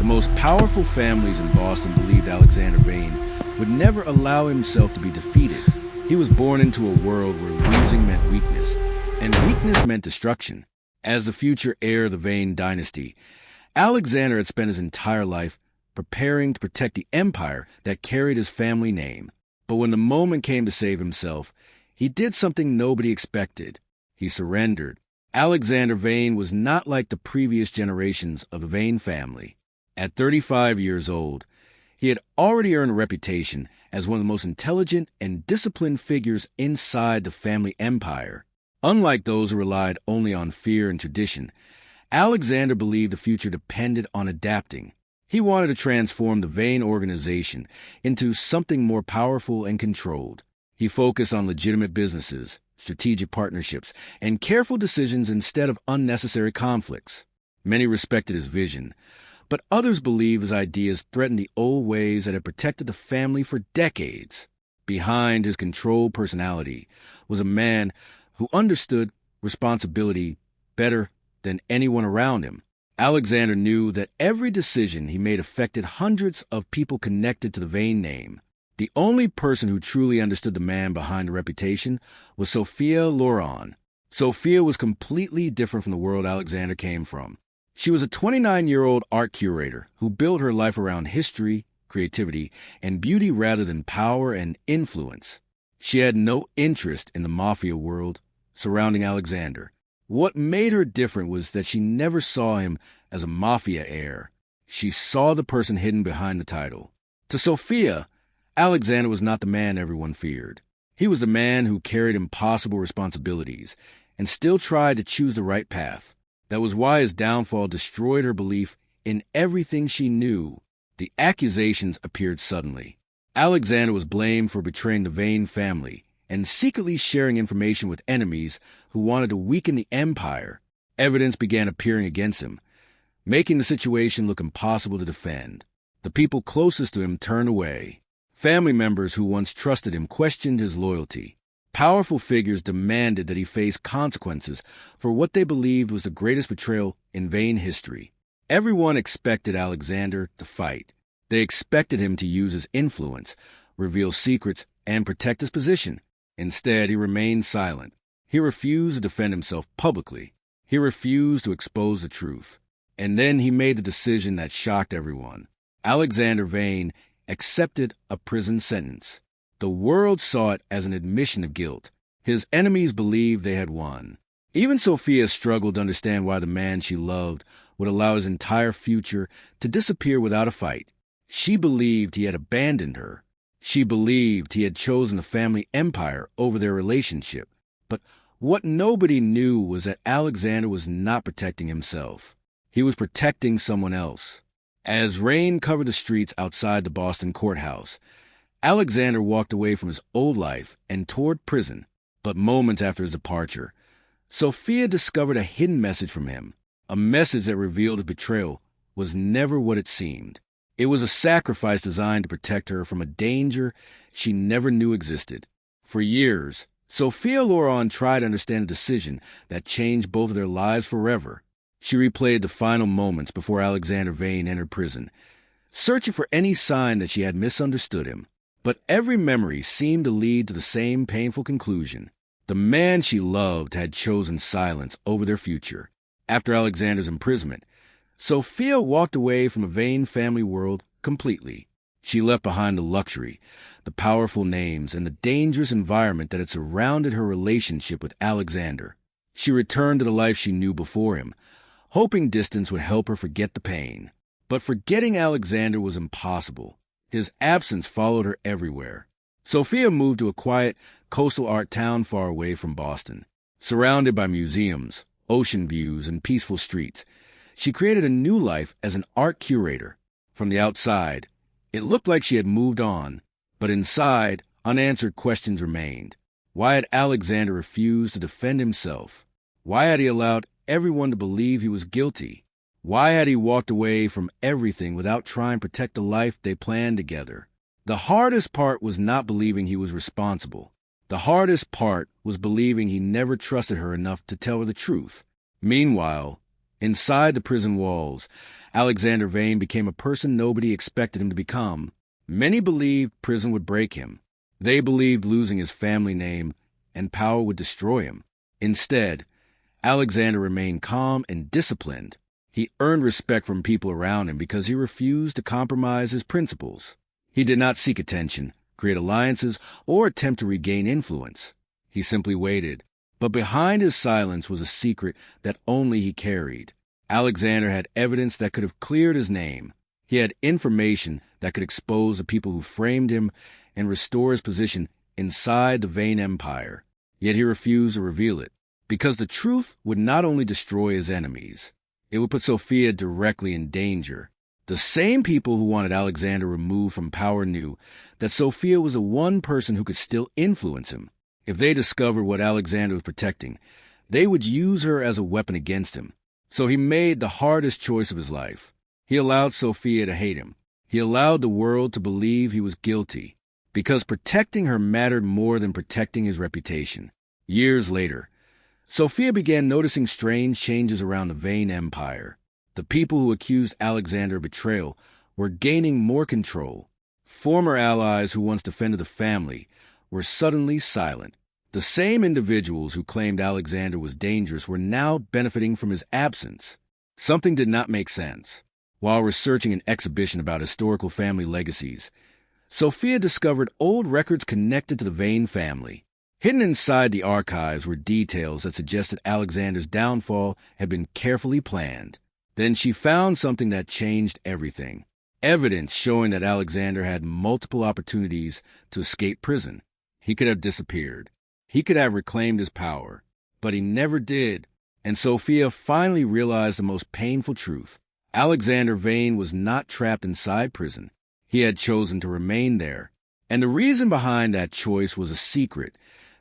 most powerful families in Boston believed Alexander Vane would never allow himself to be defeated. He was born into a world where losing meant weakness, and weakness meant destruction. As the future heir of the Vane dynasty, Alexander had spent his entire life preparing to protect the empire that carried his family name. But when the moment came to save himself, he did something nobody expected. He surrendered. Alexander Vane was not like the previous generations of the Vane family. At 35 years old, he had already earned a reputation as one of the most intelligent and disciplined figures inside the family empire. Unlike those who relied only on fear and tradition, Alexander believed the future depended on adapting. He wanted to transform the Vane organization into something more powerful and controlled. He focused on legitimate businesses, strategic partnerships, and careful decisions instead of unnecessary conflicts. Many respected his vision, but others believed his ideas threatened the old ways that had protected the family for decades. Behind his controlled personality was a man who understood responsibility better than anyone around him. Alexander knew that every decision he made affected hundreds of people connected to the Vane name. The only person who truly understood the man behind the reputation was Sophia Laurent. Sophia was completely different from the world Alexander came from. She was a 29-year-old art curator who built her life around history, creativity, and beauty rather than power and influence. She had no interest in the mafia world surrounding Alexander. What made her different was that she never saw him as a Mafia Heir. She saw the person hidden behind the title. To Sophia, Alexander was not the man everyone feared. He was the man who carried impossible responsibilities and still tried to choose the right path. That was why his downfall destroyed her belief in everything she knew. The accusations appeared suddenly. Alexander was blamed for betraying the Vane family and secretly sharing information with enemies who wanted to weaken the empire. Evidence began appearing against him, making the situation look impossible to defend. The people closest to him turned away. Family members who once trusted him questioned his loyalty. Powerful figures demanded that he face consequences for what they believed was the greatest betrayal in Vane history. Everyone expected Alexander to fight. They expected him to use his influence, reveal secrets, and protect his position. Instead, he remained silent. He refused to defend himself publicly. He refused to expose the truth. And then he made a decision that shocked everyone. Alexander Vane accepted a prison sentence. The world saw it as an admission of guilt. His enemies believed they had won. Even Sophia struggled to understand why the man she loved would allow his entire future to disappear without a fight. She believed he had abandoned her. She believed he had chosen the family empire over their relationship. But what nobody knew was that Alexander was not protecting himself. He was protecting someone else. As rain covered the streets outside the Boston courthouse, Alexander walked away from his old life and toward prison. But moments after his departure, Sophia discovered a hidden message from him, a message that revealed his betrayal was never what it seemed. It was a sacrifice designed to protect her from a danger she never knew existed. For years, Sophia Laurent tried to understand a decision that changed both of their lives forever. She replayed the final moments before Alexander Vane entered prison, searching for any sign that she had misunderstood him. But every memory seemed to lead to the same painful conclusion. The man she loved had chosen silence over their future. After Alexander's imprisonment, Sophia walked away from the Vane family world completely. She left behind the luxury, the powerful names, and the dangerous environment that had surrounded her relationship with Alexander. She returned to the life she knew before him, hoping distance would help her forget the pain. But forgetting Alexander was impossible. His absence followed her everywhere. Sophia moved to a quiet, coastal art town far away from Boston. Surrounded by museums, ocean views, and peaceful streets, she created a new life as an art curator. From the outside, it looked like she had moved on, but inside, unanswered questions remained. Why had Alexander refused to defend himself? Why had he allowed everyone to believe he was guilty? Why had he walked away from everything without trying to protect the life they planned together? The hardest part was not believing he was responsible. The hardest part was believing he never trusted her enough to tell her the truth. Meanwhile, Inside the prison walls, Alexander Vane became a person nobody expected him to become. Many believed prison would break him. They believed losing his family name and power would destroy him. Instead, Alexander remained calm and disciplined. He earned respect from people around him because he refused to compromise his principles. He did not seek attention, create alliances, or attempt to regain influence. He simply waited. But behind his silence was a secret that only he carried. Alexander had evidence that could have cleared his name. He had information that could expose the people who framed him and restore his position inside the Vane Empire. Yet he refused to reveal it, because the truth would not only destroy his enemies, it would put Sophia directly in danger. The same people who wanted Alexander removed from power knew that Sophia was the one person who could still influence him. If they discovered what Alexander was protecting, they would use her as a weapon against him. So he made the hardest choice of his life. He allowed Sophia to hate him. He allowed the world to believe he was guilty, because protecting her mattered more than protecting his reputation. Years later, Sophia began noticing strange changes around the Vane Empire. The people who accused Alexander of betrayal were gaining more control. Former allies who once defended the family were suddenly silent. The same individuals who claimed Alexander was dangerous were now benefiting from his absence. Something did not make sense. While researching an exhibition about historical family legacies, Sophia discovered old records connected to the Vane family. Hidden inside the archives were details that suggested Alexander's downfall had been carefully planned. Then she found something that changed everything. Evidence showing that Alexander had multiple opportunities to escape prison. He could have disappeared. He could have reclaimed his power. But he never did. And Sophia finally realized the most painful truth. Alexander Vane was not trapped inside prison. He had chosen to remain there. And the reason behind that choice was a secret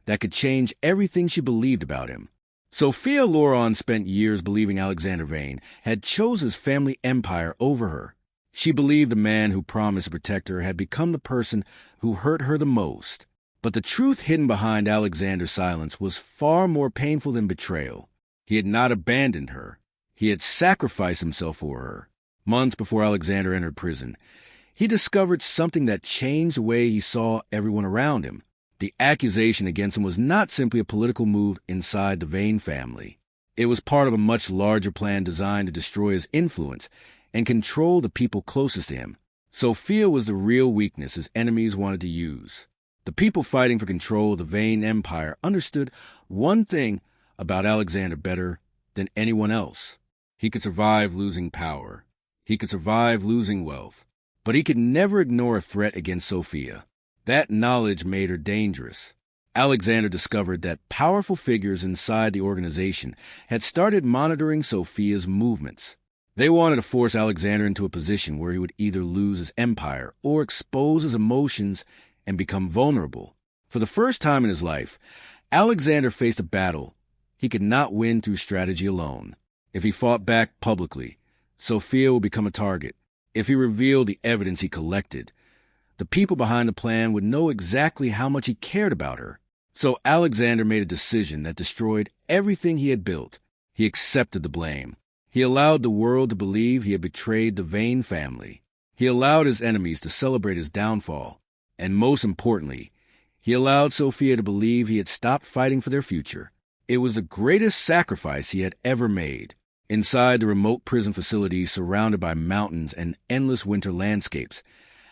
that could change everything she believed about him. Sophia Laurent spent years believing Alexander Vane had chosen his family empire over her. She believed the man who promised to protect her had become the person who hurt her the most. But the truth hidden behind Alexander's silence was far more painful than betrayal. He had not abandoned her. He had sacrificed himself for her. Months before Alexander entered prison, he discovered something that changed the way he saw everyone around him. The accusation against him was not simply a political move inside the Vane family. It was part of a much larger plan designed to destroy his influence and control the people closest to him. Sophia was the real weakness his enemies wanted to use. The people fighting for control of the Vane Empire understood one thing about Alexander better than anyone else. He could survive losing power. He could survive losing wealth. But he could never ignore a threat against Sophia. That knowledge made her dangerous. Alexander discovered that powerful figures inside the organization had started monitoring Sophia's movements. They wanted to force Alexander into a position where he would either lose his empire or expose his emotions and become vulnerable. For the first time in his life, Alexander faced a battle he could not win through strategy alone. If he fought back publicly, Sophia would become a target. If he revealed the evidence he collected, the people behind the plan would know exactly how much he cared about her. So Alexander made a decision that destroyed everything he had built. He accepted the blame. He allowed the world to believe he had betrayed the Vane family. He allowed his enemies to celebrate his downfall. And most importantly, he allowed Sophia to believe he had stopped fighting for their future. It was the greatest sacrifice he had ever made. Inside the remote prison facility surrounded by mountains and endless winter landscapes,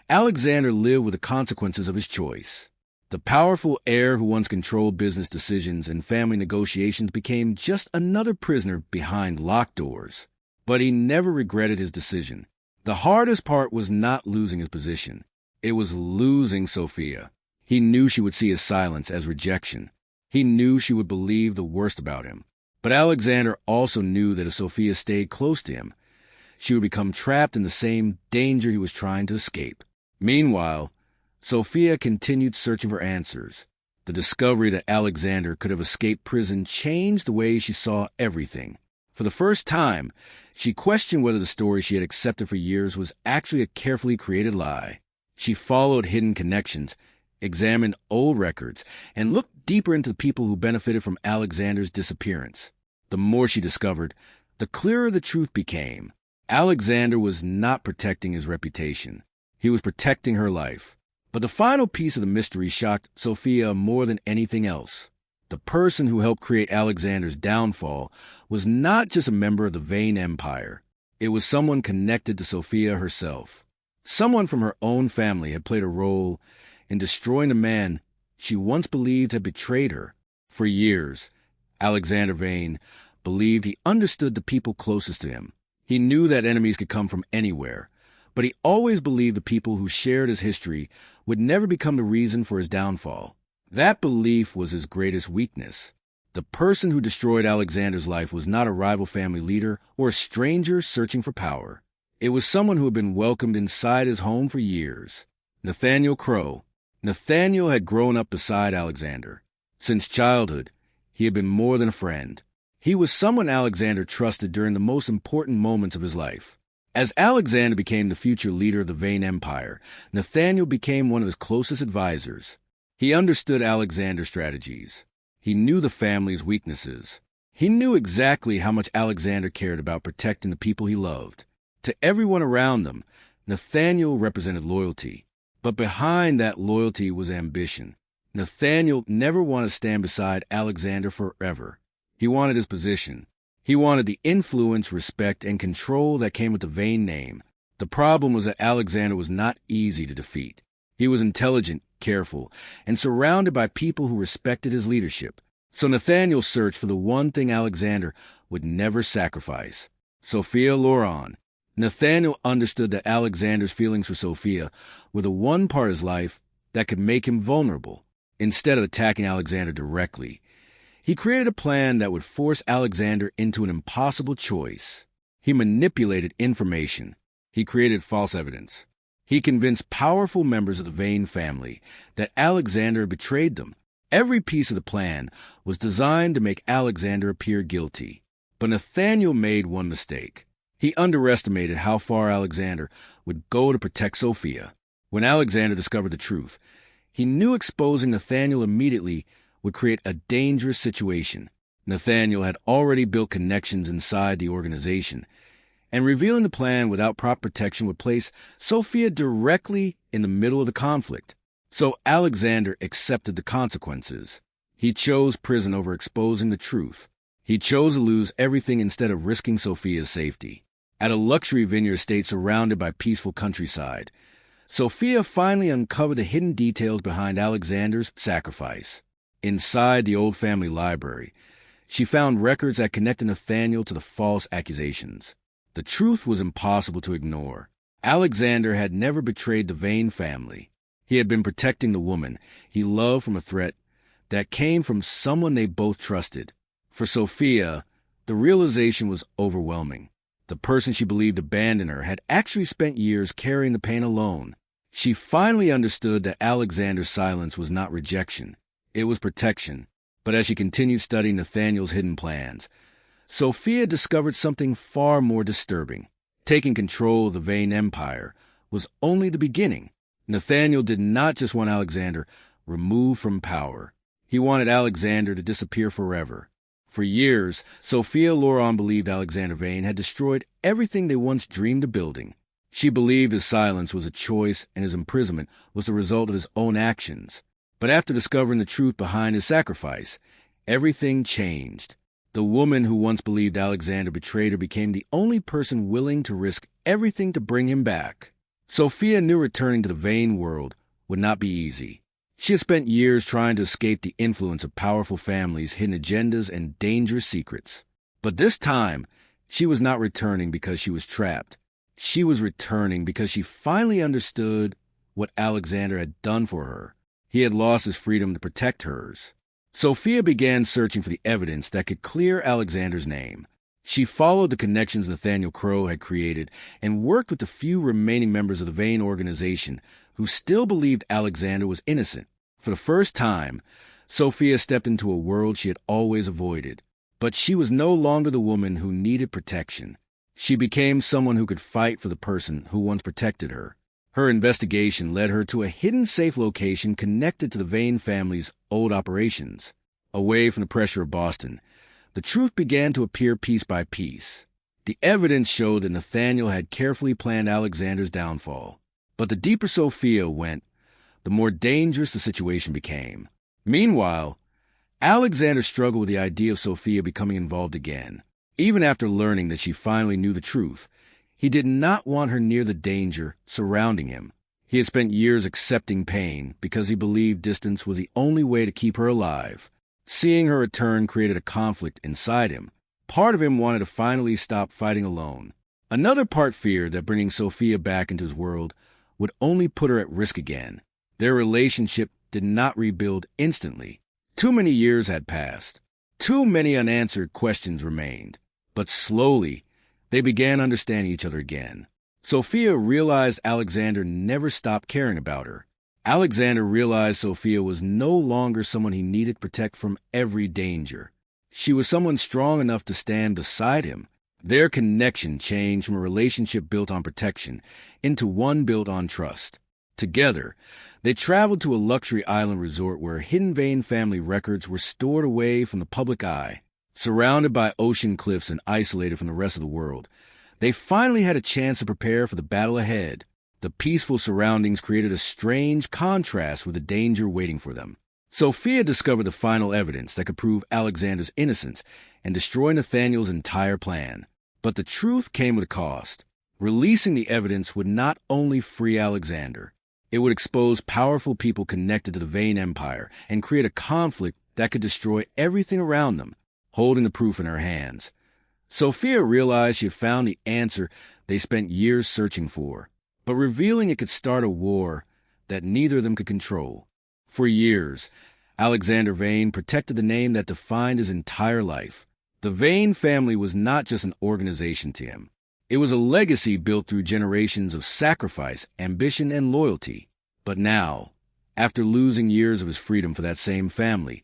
Alexander lived with the consequences of his choice. The powerful heir who once controlled business decisions and family negotiations became just another prisoner behind locked doors. But he never regretted his decision. The hardest part was not losing his position. It was losing Sophia. He knew she would see his silence as rejection. He knew she would believe the worst about him. But Alexander also knew that if Sophia stayed close to him, she would become trapped in the same danger he was trying to escape. Meanwhile, Sophia continued searching for answers. The discovery that Alexander could have escaped prison changed the way she saw everything. For the first time, she questioned whether the story she had accepted for years was actually a carefully created lie. She followed hidden connections, examined old records, and looked deeper into the people who benefited from Alexander's disappearance. The more she discovered, the clearer the truth became. Alexander was not protecting his reputation. He was protecting her life. But the final piece of the mystery shocked Sophia more than anything else. The person who helped create Alexander's downfall was not just a member of the Vane Empire. It was someone connected to Sophia herself. Someone from her own family had played a role in destroying the man she once believed had betrayed her. For years, Alexander Vane believed he understood the people closest to him. He knew that enemies could come from anywhere, but he always believed the people who shared his history would never become the reason for his downfall. That belief was his greatest weakness. The person who destroyed Alexander's life was not a rival family leader or a stranger searching for power. It was someone who had been welcomed inside his home for years. Nathaniel Crow. Nathaniel had grown up beside Alexander. Since childhood, he had been more than a friend. He was someone Alexander trusted during the most important moments of his life. As Alexander became the future leader of the Vane Empire, Nathaniel became one of his closest advisors. He understood Alexander's strategies. He knew the family's weaknesses. He knew exactly how much Alexander cared about protecting the people he loved. To everyone around them, Nathaniel represented loyalty. But behind that loyalty was ambition. Nathaniel never wanted to stand beside Alexander forever. He wanted his position. He wanted the influence, respect, and control that came with the Vane name. The problem was that Alexander was not easy to defeat. He was intelligent, careful, and surrounded by people who respected his leadership. So Nathaniel searched for the one thing Alexander would never sacrifice: Sophia Laurent. Nathaniel understood that Alexander's feelings for Sophia were the one part of his life that could make him vulnerable. Instead of attacking Alexander directly, he created a plan that would force Alexander into an impossible choice. He manipulated information. He created false evidence. He convinced powerful members of the Vane family that Alexander betrayed them. Every piece of the plan was designed to make Alexander appear guilty. But Nathaniel made one mistake. He underestimated how far Alexander would go to protect Sophia. When Alexander discovered the truth, he knew exposing Nathaniel immediately would create a dangerous situation. Nathaniel had already built connections inside the organization, and revealing the plan without proper protection would place Sophia directly in the middle of the conflict. So Alexander accepted the consequences. He chose prison over exposing the truth. He chose to lose everything instead of risking Sophia's safety. At a luxury vineyard estate surrounded by peaceful countryside, Sophia finally uncovered the hidden details behind Alexander's sacrifice. Inside the old family library, she found records that connected Nathaniel to the false accusations. The truth was impossible to ignore. Alexander had never betrayed the Vane family. He had been protecting the woman he loved from a threat that came from someone they both trusted. For Sophia, the realization was overwhelming. The person she believed abandoned her had actually spent years carrying the pain alone. She finally understood that Alexander's silence was not rejection. It was protection. But as she continued studying Nathaniel's hidden plans, Sophia discovered something far more disturbing. Taking control of the Vane Empire was only the beginning. Nathaniel did not just want Alexander removed from power. He wanted Alexander to disappear forever. For years, Sophia Laurent believed Alexander Vane had destroyed everything they once dreamed of building. She believed his silence was a choice and his imprisonment was the result of his own actions. But after discovering the truth behind his sacrifice, everything changed. The woman who once believed Alexander betrayed her became the only person willing to risk everything to bring him back. Sophia knew returning to the Vane world would not be easy. She had spent years trying to escape the influence of powerful families, hidden agendas, and dangerous secrets. But this time, she was not returning because she was trapped. She was returning because she finally understood what Alexander had done for her. He had lost his freedom to protect hers. Sophia began searching for the evidence that could clear Alexander's name. She followed the connections Nathaniel Crow had created and worked with the few remaining members of the Vane organization who still believed Alexander was innocent. For the first time, Sophia stepped into a world she had always avoided. But she was no longer the woman who needed protection. She became someone who could fight for the person who once protected her. Her investigation led her to a hidden safe location connected to the Vane family's old operations. Away from the pressure of Boston, the truth began to appear piece by piece. The evidence showed that Nathaniel had carefully planned Alexander's downfall. But the deeper Sophia went, the more dangerous the situation became. Meanwhile, Alexander struggled with the idea of Sophia becoming involved again. Even after learning that she finally knew the truth, he did not want her near the danger surrounding him. He had spent years accepting pain because he believed distance was the only way to keep her alive. Seeing her return created a conflict inside him. Part of him wanted to finally stop fighting alone. Another part feared that bringing Sophia back into his world would only put her at risk again. Their relationship did not rebuild instantly. Too many years had passed. Too many unanswered questions remained. But slowly, they began understanding each other again. Sophia realized Alexander never stopped caring about her. Alexander realized Sophia was no longer someone he needed to protect from every danger. She was someone strong enough to stand beside him. Their connection changed from a relationship built on protection into one built on trust. Together, they traveled to a luxury island resort where hidden Vane family records were stored away from the public eye. Surrounded by ocean cliffs and isolated from the rest of the world, they finally had a chance to prepare for the battle ahead. The peaceful surroundings created a strange contrast with the danger waiting for them. Sophia discovered the final evidence that could prove Alexander's innocence and destroy Nathaniel's entire plan. But the truth came with a cost. Releasing the evidence would not only free Alexander, it would expose powerful people connected to the Vane Empire and create a conflict that could destroy everything around them. Holding the proof in her hands, Sophia realized she had found the answer they spent years searching for, but revealing it could start a war that neither of them could control. For years, Alexander Vane protected the name that defined his entire life. The Vane family was not just an organization to him. It was a legacy built through generations of sacrifice, ambition, and loyalty. But now, after losing years of his freedom for that same family,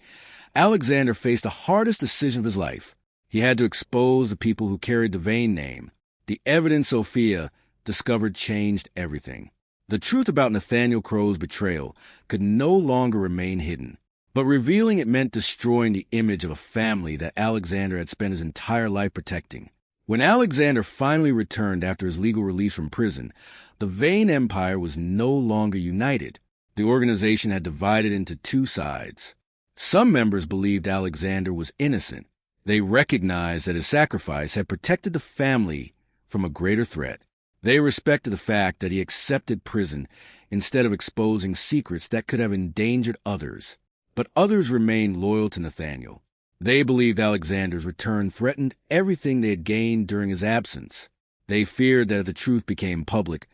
Alexander faced the hardest decision of his life. He had to expose the people who carried the Vane name. The evidence Sophia discovered changed everything. The truth about Nathaniel Crow's betrayal could no longer remain hidden. But revealing it meant destroying the image of a family that Alexander had spent his entire life protecting. When Alexander finally returned after his legal release from prison, the Vane Empire was no longer united. The organization had divided into two sides. Some members believed Alexander was innocent. They recognized that his sacrifice had protected the family from a greater threat. They respected the fact that he accepted prison instead of exposing secrets that could have endangered others. But others remained loyal to Nathaniel. They believed Alexander's return threatened everything they had gained during his absence. They feared that if the truth became public,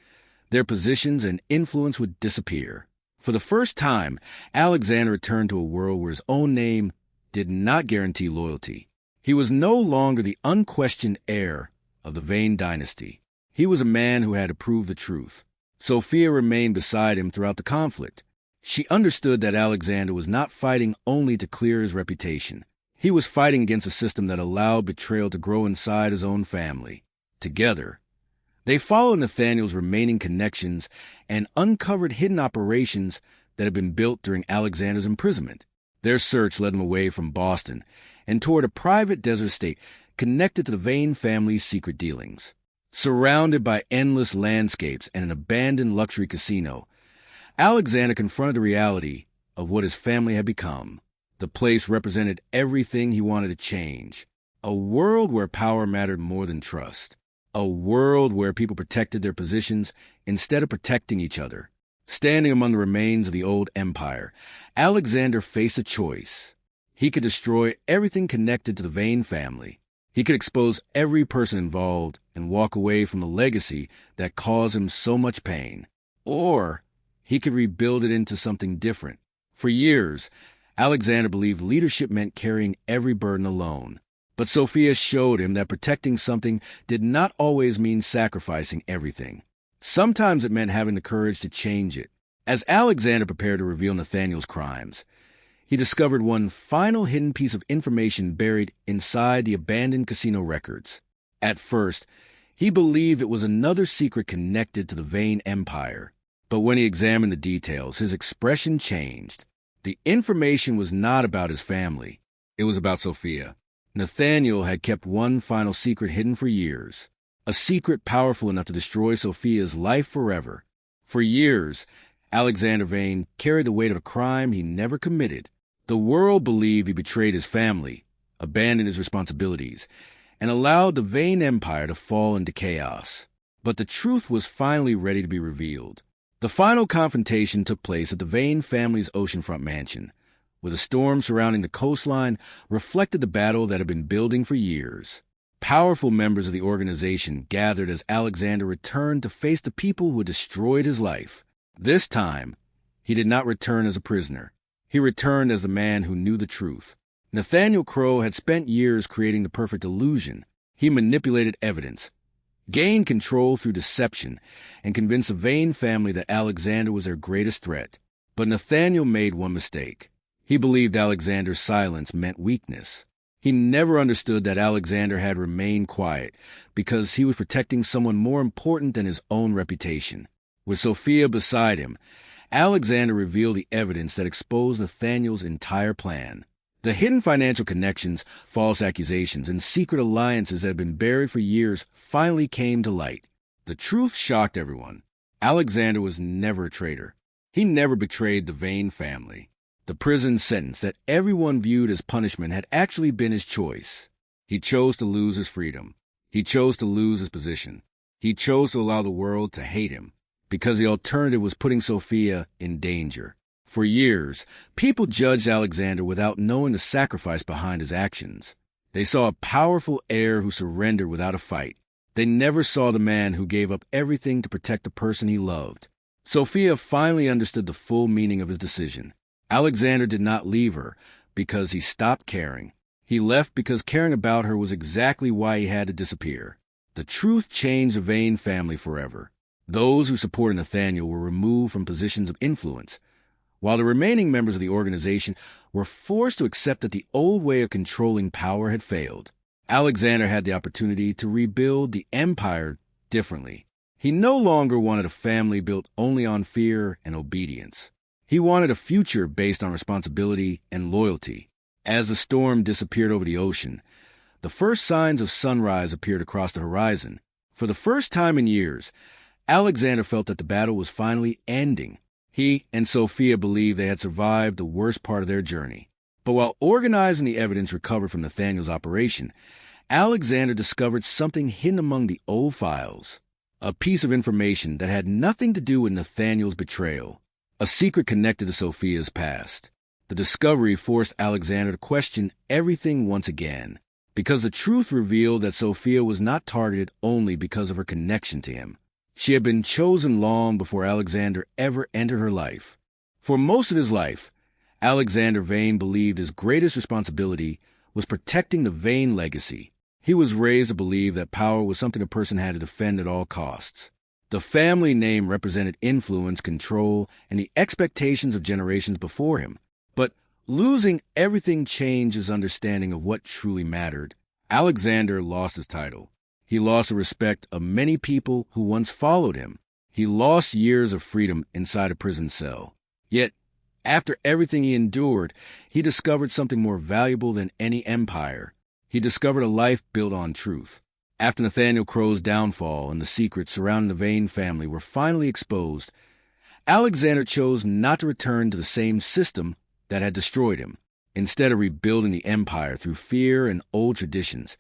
their positions and influence would disappear. For the first time, Alexander returned to a world where his own name did not guarantee loyalty. He was no longer the unquestioned heir of the Vane dynasty. He was a man who had to prove the truth. Sophia remained beside him throughout the conflict. She understood that Alexander was not fighting only to clear his reputation. He was fighting against a system that allowed betrayal to grow inside his own family. Together, they followed Nathaniel's remaining connections and uncovered hidden operations that had been built during Alexander's imprisonment. Their search led them away from Boston and toward a private desert state connected to the Vane family's secret dealings. Surrounded by endless landscapes and an abandoned luxury casino, Alexander confronted the reality of what his family had become. The place represented everything he wanted to change. A world where power mattered more than trust. A world where people protected their positions instead of protecting each other. Standing among the remains of the old empire, Alexander faced a choice. He could destroy everything connected to the Vane family. He could expose every person involved and walk away from the legacy that caused him so much pain. Or he could rebuild it into something different. For years, Alexander believed leadership meant carrying every burden alone. But Sophia showed him that protecting something did not always mean sacrificing everything. Sometimes it meant having the courage to change it. As Alexander prepared to reveal Nathaniel's crimes, he discovered one final hidden piece of information buried inside the abandoned casino records. At first, he believed it was another secret connected to the Vane Empire. But when he examined the details, his expression changed. The information was not about his family. It was about Sophia. Nathaniel had kept one final secret hidden for years, a secret powerful enough to destroy Sophia's life forever. For years, Alexander Vane carried the weight of a crime he never committed. The world believed he betrayed his family, abandoned his responsibilities, and allowed the Vane Empire to fall into chaos. But the truth was finally ready to be revealed. The final confrontation took place at the Vane family's oceanfront mansion, where the storm surrounding the coastline reflected the battle that had been building for years. Powerful members of the organization gathered as Alexander returned to face the people who had destroyed his life. This time, he did not return as a prisoner. He returned as a man who knew the truth. Nathaniel Crowe had spent years creating the perfect illusion. He manipulated evidence, gained control through deception, and convinced the Vane family that Alexander was their greatest threat. But Nathaniel made one mistake. He believed Alexander's silence meant weakness. He never understood that Alexander had remained quiet because he was protecting someone more important than his own reputation. With Sophia beside him, Alexander revealed the evidence that exposed Nathaniel's entire plan. The hidden financial connections, false accusations, and secret alliances that had been buried for years finally came to light. The truth shocked everyone. Alexander was never a traitor. He never betrayed the Vane family. The prison sentence that everyone viewed as punishment had actually been his choice. He chose to lose his freedom. He chose to lose his position. He chose to allow the world to hate him, because the alternative was putting Sophia in danger. For years, people judged Alexander without knowing the sacrifice behind his actions. They saw a powerful heir who surrendered without a fight. They never saw the man who gave up everything to protect the person he loved. Sophia finally understood the full meaning of his decision. Alexander did not leave her because he stopped caring. He left because caring about her was exactly why he had to disappear. The truth changed the Vane family forever. Those who supported Nathaniel were removed from positions of influence, while the remaining members of the organization were forced to accept that the old way of controlling power had failed. Alexander had the opportunity to rebuild the empire differently. He no longer wanted a family built only on fear and obedience. He wanted a future based on responsibility and loyalty. As the storm disappeared over the ocean, the first signs of sunrise appeared across the horizon. For the first time in years, Alexander felt that the battle was finally ending. He and Sophia believed they had survived the worst part of their journey. But while organizing the evidence recovered from Nathaniel's operation, Alexander discovered something hidden among the old files. A piece of information that had nothing to do with Nathaniel's betrayal. A secret connected to Sophia's past. The discovery forced Alexander to question everything once again, because the truth revealed that Sophia was not targeted only because of her connection to him. She had been chosen long before Alexander ever entered her life. For most of his life, Alexander Vane believed his greatest responsibility was protecting the Vane legacy. He was raised to believe that power was something a person had to defend at all costs. The family name represented influence, control, and the expectations of generations before him. But losing everything changed his understanding of what truly mattered. Alexander lost his title. He lost the respect of many people who once followed him. He lost years of freedom inside a prison cell. Yet, after everything he endured, he discovered something more valuable than any empire. He discovered a life built on truth. After Nathaniel Crowe's downfall and the secrets surrounding the Vane family were finally exposed, Alexander chose not to return to the same system that had destroyed him. Instead of rebuilding the empire through fear and old traditions,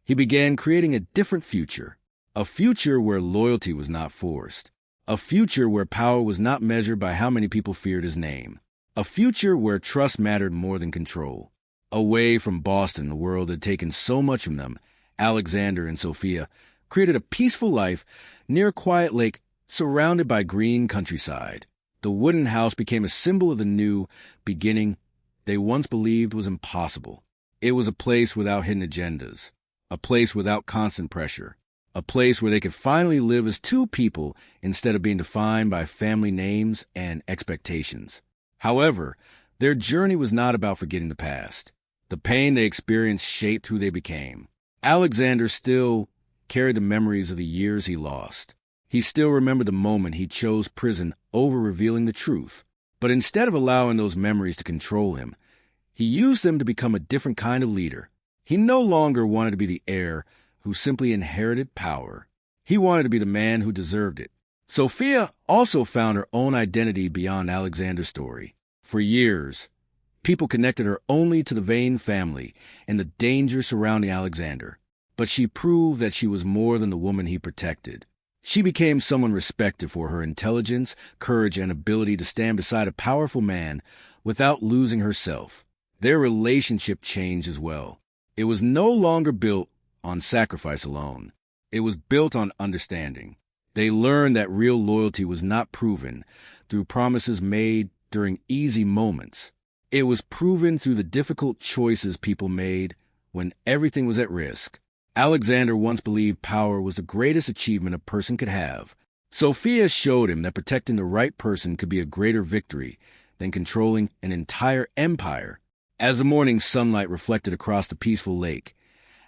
he began creating a different future. A future where loyalty was not forced. A future where power was not measured by how many people feared his name. A future where trust mattered more than control. Away from Boston, the world had taken so much from them, Alexander and Sophia created a peaceful life near a quiet lake surrounded by green countryside. The wooden house became a symbol of the new beginning they once believed was impossible. It was a place without hidden agendas, a place without constant pressure, a place where they could finally live as two people instead of being defined by family names and expectations. However, their journey was not about forgetting the past. The pain they experienced shaped who they became. Alexander still carried the memories of the years he lost. He still remembered the moment he chose prison over revealing the truth. But instead of allowing those memories to control him, he used them to become a different kind of leader, He no longer wanted to be the heir who simply inherited power. He wanted to be the man who deserved it. Sophia also found her own identity beyond Alexander's story. For years, people connected her only to the Vane family and the danger surrounding Alexander. But she proved that she was more than the woman he protected. She became someone respected for her intelligence, courage, and ability to stand beside a powerful man without losing herself. Their relationship changed as well. It was no longer built on sacrifice alone. It was built on understanding. They learned that real loyalty was not proven through promises made during easy moments. It was proven through the difficult choices people made when everything was at risk. Alexander once believed power was the greatest achievement a person could have. Sophia showed him that protecting the right person could be a greater victory than controlling an entire empire. As the morning sunlight reflected across the peaceful lake,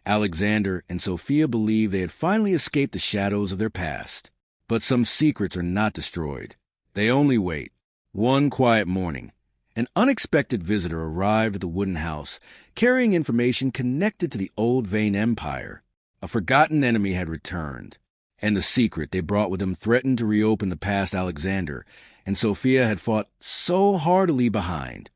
Alexander and Sophia believed they had finally escaped the shadows of their past. But some secrets are not destroyed. They only wait. One quiet morning, an unexpected visitor arrived at the wooden house, carrying information connected to the old Vane Empire. A forgotten enemy had returned, and the secret they brought with them threatened to reopen the past Alexander and Sophia had fought so hard to leave behind.